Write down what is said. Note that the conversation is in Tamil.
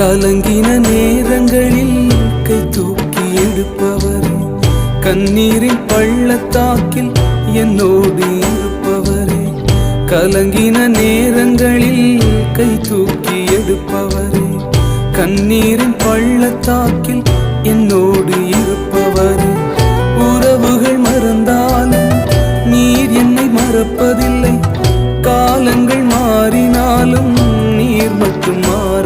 கலங்கின நேரங்களில் கை தூக்கி எடுப்பவரே, கண்ணீரின் பள்ளத்தாக்கில் என்னோடு இருப்பவரே. கலங்கின நேரங்களில் கை தூக்கி எடுப்பவரே, கண்ணீரின் பள்ளத்தாக்கில் என்னோடு இருப்பவரே. உறவுகள் மறந்தாலும் நீர் என்னை மறப்பதில்லை, காலங்கள் மாறினாலும் நீர் மட்டும் மாற